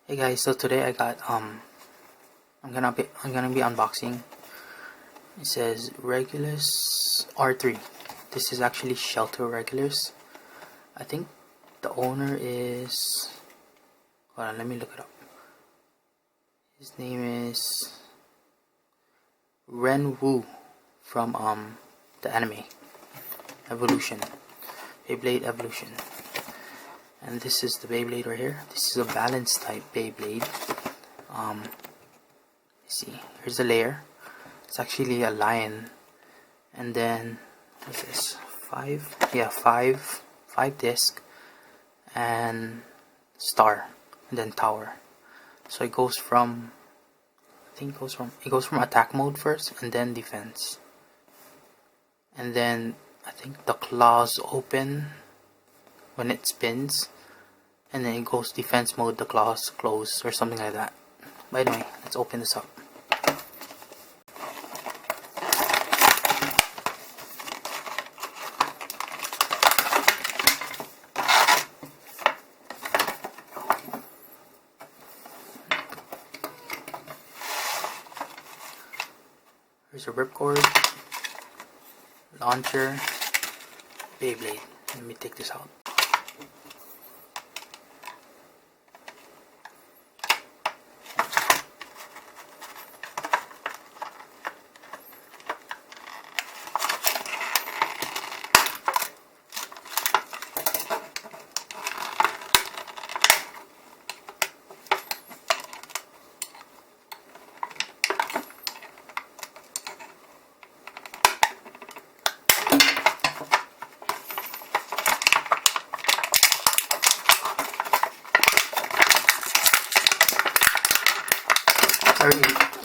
Hey guys, so today I got I'm gonna be unboxing. It says Regulus R3. This is actually Shelter Regulus. I think the owner is, hold on, let me look it up. His name is Ren Wu from the anime Evolution, Beyblade Evolution. And this is the Beyblade right here. This is a balance type Beyblade. See, here's the layer. It's actually a lion, and then what's this? Five disc, and star, and then tower. So it goes from, it goes from attack mode first, and then defense, and then I think the claws open when it spins, and then it goes defense mode, the claws close, or something like that. But anyway, let's open this up. Here's a ripcord, launcher, Beyblade. Let me take this out.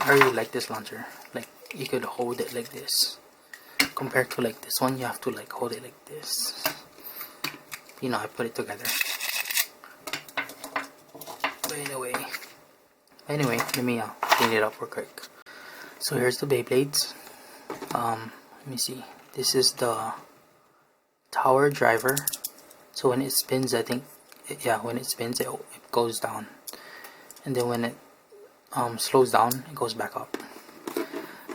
I really like this launcher. Like, you could hold it like this. Compared to like this one, you have to like hold it like this. You know, I put it together. But anyway, let me clean it up real quick. So here's the Beyblades. Let me see. This is the tower driver. So when it spins, I think, when it spins, it goes down. And then when it slows down, it goes back up.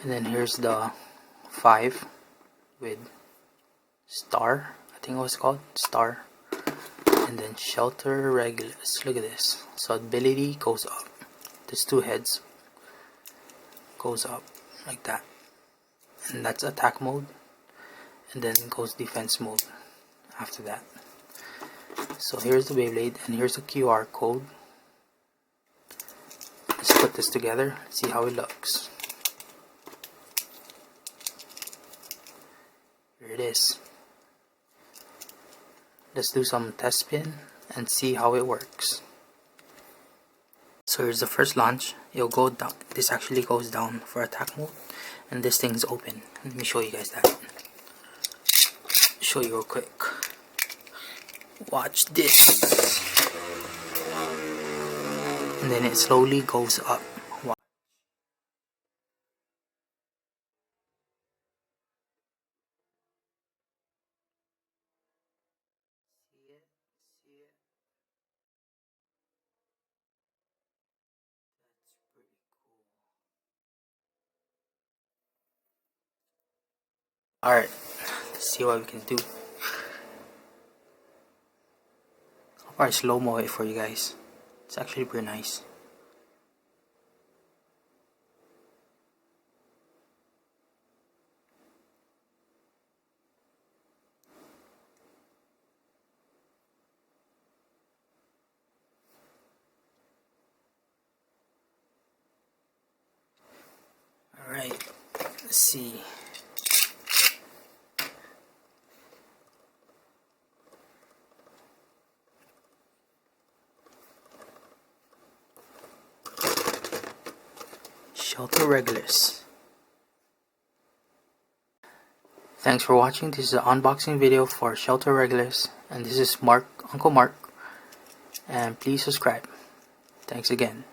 And then here's the 5 with star, I think it was called star, and then Shelter Regulus. Look at this. So ability goes up. There's 2 heads, goes up like that, and that's attack mode, and then goes defense mode after that. So here's the Beyblade, and here's a QR code. Let's put this together, see how it looks. Here it is. Let's do some test spin and see how it works. So here's the first launch. It'll go down. This actually goes down for attack mode, and this thing's open. Let me show you guys that. Show you real quick. Watch this. And then it slowly goes up. Watch. See it? See it? That's pretty cool. Alright, let's see what we can do. I'll probably slow-mo it for you guys. It's actually pretty nice. Alright, let's see. Shelter Regulus. Thanks for watching. This is an unboxing video for Shelter Regulus, and this is Uncle Mark, and please subscribe. Thanks again.